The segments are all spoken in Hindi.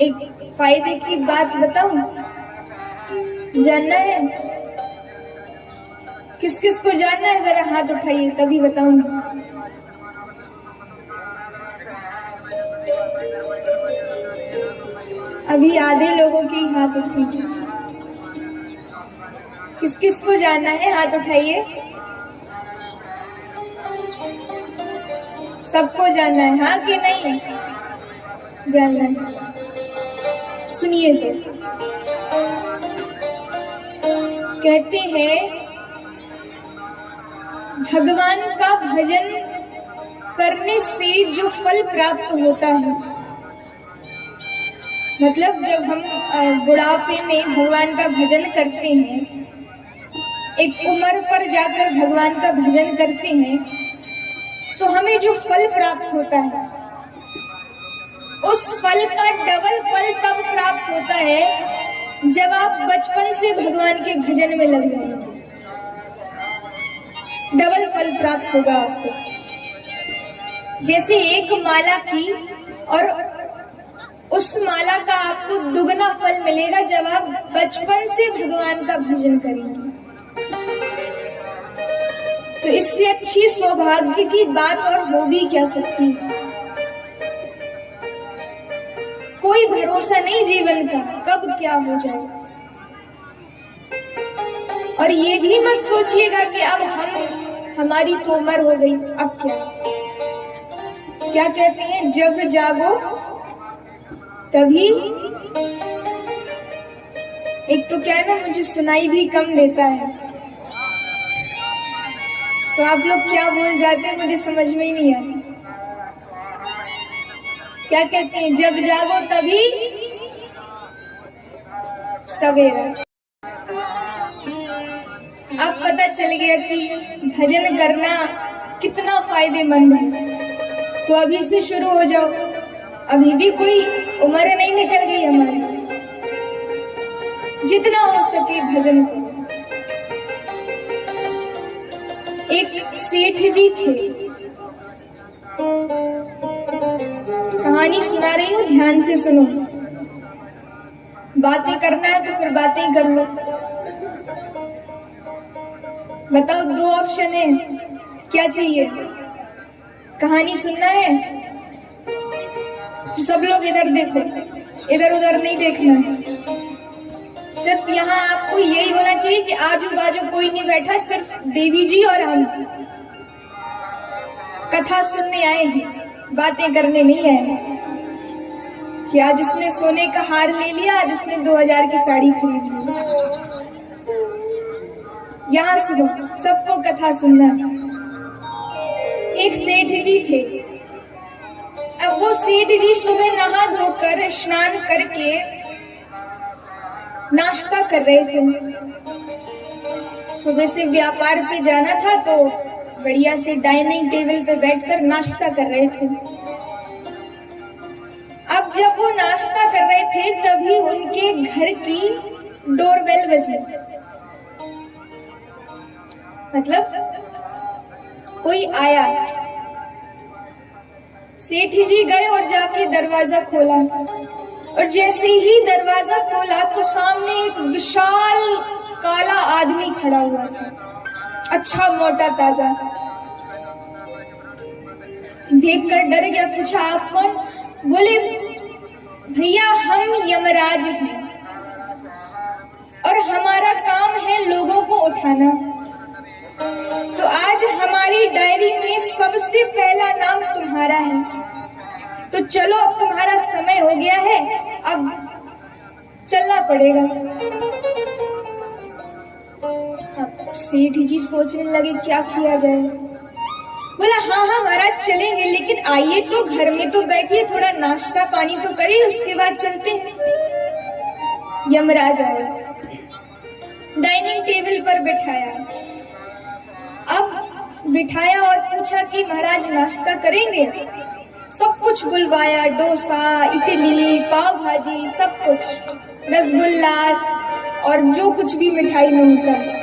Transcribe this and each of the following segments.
एक फायदे की बात बताऊं, जानना है? किस किस को जानना है जरा हाथ उठाइए, तभी बताऊंगी। अभी आधे लोगों के हाथ उठे। किस किस को जानना है हाथ उठाइए। सबको जानना है, हाँ कि नहीं? जानना है। सुनिए तो, कहते हैं भगवान का भजन करने से जो फल प्राप्त होता है, मतलब जब हम बुढ़ापे में भगवान का भजन करते हैं, एक उम्र पर जाकर भगवान का भजन करते हैं, तो हमें जो फल प्राप्त होता है, उस फल का डबल फल तब प्राप्त होता है जब आप बचपन से भगवान के भजन में लग जाएंगे। डबल फल प्राप्त होगा आपको। जैसे एक माला की, और उस माला का आपको दुगना फल मिलेगा जब आप बचपन से भगवान का भजन करेंगे। तो इससे अच्छी सौभाग्य की बात और हो भी क्या सकती है? कोई भरोसा नहीं जीवन का, कब क्या हो जाए। और ये भी मत सोचिएगा कि अब हमारी तो उम्र हो गई, अब क्या कहते हैं, जब जागो तभी। एक तो क्या है ना, मुझे सुनाई भी कम देता है, तो आप लोग क्या बोल जाते हैं मुझे समझ में ही नहीं आता। क्या कहते हैं, जब जागो तभी सवेरा। अब पता चल गया कि भजन करना कितना फायदेमंद है, तो अभी से शुरू हो जाओ। अभी भी कोई उम्र नहीं निकल गई हमारी, जितना हो सके भजन करो। एक सेठ जी थे, कहानी सुना रही हूँ, ध्यान से सुनो। बातें करना है तो फिर बातें ही कर लो। बताओ, दो ऑप्शन है, क्या चाहिए? कहानी सुनना है? सब लोग इधर देखो, इधर उधर नहीं देखना है। सिर्फ यहाँ आपको यही होना चाहिए कि आजू बाजू कोई नहीं बैठा, सिर्फ देवी जी और हम कथा सुनने आए हैं, बातें करने नहीं आए हैं। कि आज उसने सोने का हार ले लिया, आज उसने 2000 की साड़ी खरीद ली। यहाँ सुनो, सबको कथा सुनना। एक सेठ जी थे। अब वो सेठ जी सुबह नहा धोकर स्नान करके नाश्ता कर रहे थे। सुबह से व्यापार पे जाना था, तो बढ़िया से डाइनिंग टेबल पे बैठकर नाश्ता कर रहे थे। अब जब वो नाश्ता कर रहे थे, तभी उनके घर की डोरबेल बजी। मतलब कोई आया। सेठ जी गए और जाके दरवाजा खोला, और जैसे ही दरवाजा खोला तो सामने एक विशाल काला आदमी खड़ा हुआ था, अच्छा मोटा ताजा। देखकर डर गया, पूछा आप कौन? बोले भैया हम यमराज हैं, और हमारा काम है लोगों को उठाना। तो आज हमारी डायरी में सबसे पहला नाम तुम्हारा है, तो चलो अब तुम्हारा समय हो गया है, अब चलना पड़ेगा। अब सेठ जी सोचने लगे क्या किया जाए। बोला हाँ हाँ महाराज चलेंगे, लेकिन आइए तो घर में तो बैठिए, थोड़ा नाश्ता पानी तो करिए, उसके बाद चलते हैं। यमराज आए, डाइनिंग टेबल पर बिठाया। अब बिठाया और पूछा कि महाराज नाश्ता करेंगे? सब कुछ बुलवाया, डोसा, इडली, पाव भाजी, सब कुछ, रसगुल्ला और जो कुछ भी मिठाई में होता है,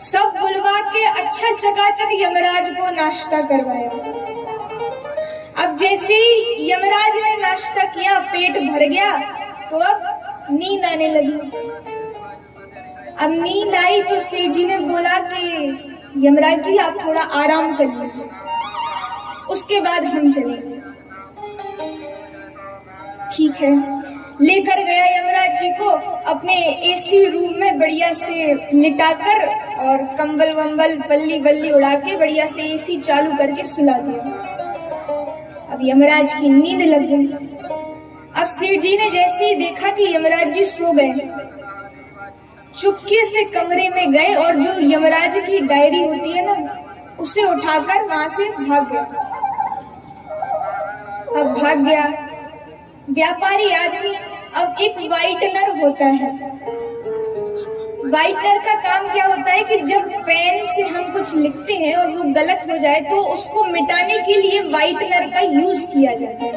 सब बुलवा के अच्छा चकाचक यमराज को नाश्ता करवाया। अब अब जैसे ही यमराज ने नाश्ता किया, पेट भर गया, तो अब नींद आने लगी। अब नींद आई तो सेठ जी ने बोला कि यमराज जी आप थोड़ा आराम कर लीजिए, उसके बाद हम चलेंगे। ठीक है, लेकर गया यमराज जी को अपने एसी रूम में बढ़िया से लिटाकर और कंबल वंबल बल्ली बल्ली उड़ा के बढ़िया से एसी चालू करके सुला दिया। अब यमराज की नींद लग गई। अब सेठ जी ने जैसे ही देखा कि यमराज जी सो गए, चुपके से कमरे में गए और जो यमराज की डायरी होती है ना, उसे उठाकर वहां से भाग गया। अब भाग गया व्यापारी आदमी। अब एक वाइटनर होता है। वाइटनर का काम क्या होता है कि जब पेन से हम कुछ लिखते हैं और वो गलत हो जाए तो उसको मिटाने के लिए वाइटनर का यूज किया जाता है।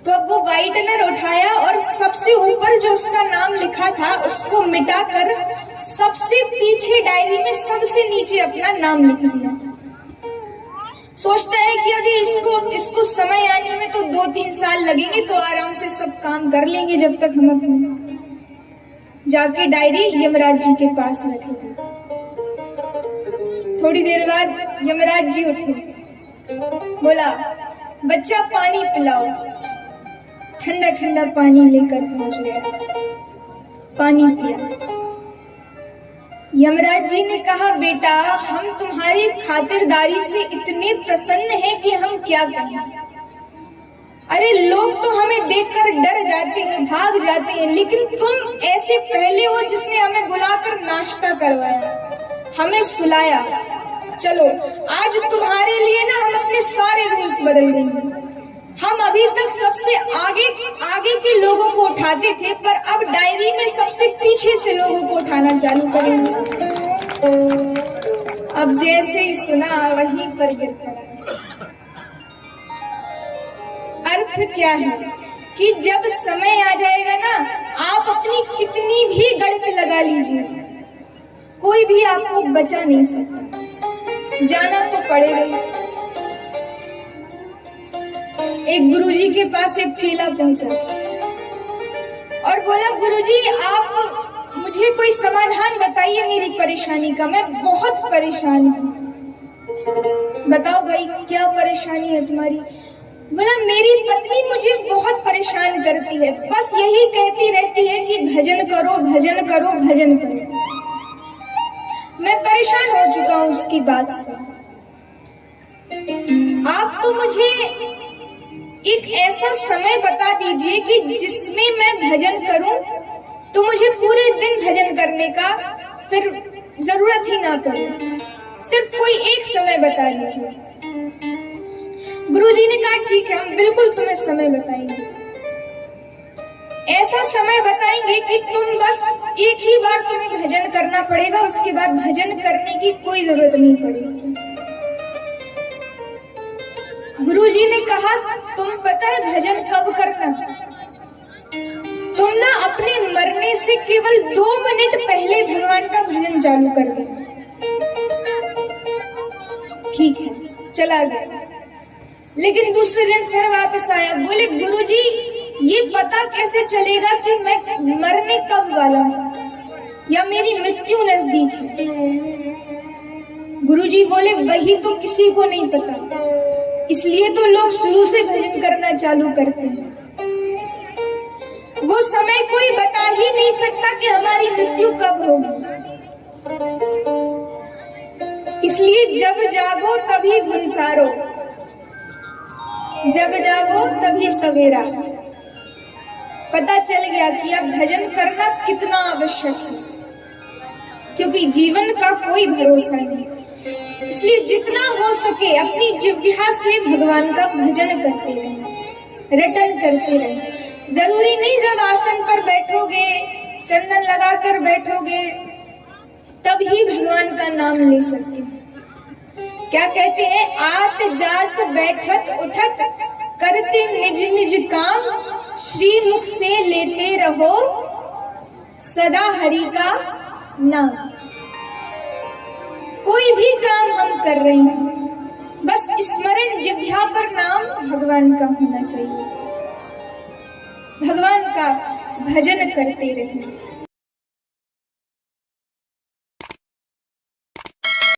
तो अब वो वाइटनर उठाया और सबसे ऊपर जो उसका नाम लिखा था उसको मिटाकर सबसे पीछे डायरी में सबसे नीचे अपना नाम लिख दिया। सोचता है कि अभी इसको समय आने में तो 2-3 साल लगेंगे, तो आराम से सब काम कर लेंगे जब तक हम अपने। जाके डायरी यमराज जी के पास रखी थी। थोड़ी देर बाद यमराज जी उठे, बोला बच्चा पानी पिलाओ। ठंडा ठंडा पानी लेकर पहुंच गया, पानी पिया। यमराज जी ने कहा बेटा हम तुम्हारी खातिरदारी से इतने प्रसन्न हैं कि हम क्या कहें। अरे लोग तो हमें देखकर डर जाते हैं, भाग जाते हैं, लेकिन तुम ऐसे पहले हो जिसने हमें बुलाकर नाश्ता करवाया, हमें सुलाया। चलो आज तुम्हारे लिए ना हम अपने सारे रूल्स बदल देंगे। हम अभी तक सबसे आगे के लोगों को उठाते थे, पर अब डायरी में सबसे पीछे से लोगों को उठाना चालू करेंगे। अब जैसे ही सुना वहीं पर गिर पड़ा। अर्थ क्या है कि जब समय आ जाएगा ना, आप अपनी कितनी भी गणित लगा लीजिए, कोई भी आपको बचा नहीं सकता, जाना तो पड़ेगा। एक गुरुजी के पास एक चेला पहुंचा और बोला गुरुजी आप मुझे कोई समाधान बताइए मेरी परेशानी का, मैं बहुत परेशान हूँ। बताओ भाई क्या परेशानी है तुम्हारी? बोला मेरी पत्नी मुझे बहुत परेशान करती है, बस यही कहती रहती है कि भजन करो भजन करो भजन करो। मैं परेशान हो चुका हूँ उसकी बात से। आप तो मुझे एक ऐसा समय बता दीजिए कि जिसमें मैं भजन करूं तो मुझे पूरे दिन भजन करने का फिर जरूरत ही ना पड़े। सिर्फ कोई एक समय बता दीजिए। गुरुजी ने कहा ठीक है हम बिल्कुल तुम्हें समय बताएंगे। ऐसा समय बताएंगे कि तुम बस एक ही बार तुम्हें भजन करना पड़ेगा, उसके बाद भजन करने की कोई जरूरत नहीं पड़ेगी। गुरुजी ने कहा तुम पता है भजन कब करना? तुम ना अपने मरने से केवल 2 मिनट पहले भगवान का भजन चालू कर देना। ठीक है, चला गया। लेकिन दूसरे दिन फिर वापस आया। बोले गुरुजी ये पता कैसे चलेगा कि मैं मरने कब वाला हूँ या मेरी मृत्यु नजदीक है? गुरुजी बोले वही तो किसी को नहीं पता, इसलिए तो लोग शुरू से भजन करना चालू करते हैं। वो समय कोई बता ही नहीं सकता कि हमारी मृत्यु कब होगी। इसलिए जब जागो तभी भुंसारो, जब जागो तभी सवेरा। पता चल गया कि अब भजन करना कितना आवश्यक है, क्योंकि जीवन का कोई भरोसा नहीं। इसलिए जितना हो सके अपनी जिह्वा से भगवान का भजन करते रहें, रटन करते रहें। जरूरी नहीं जब आसन पर बैठोगे, चंदन लगाकर बैठोगे, तभी भगवान का नाम ले सकते हैं। क्या कहते हैं? आत जात बैठत उठत करते निज निज काम, श्री मुख से लेते रहो सदा हरि का नाम। कोई भी काम हम कर रहे हैं, बस स्मरण जिह्वा पर नाम भगवान का होना चाहिए, भगवान का भजन करते रहें।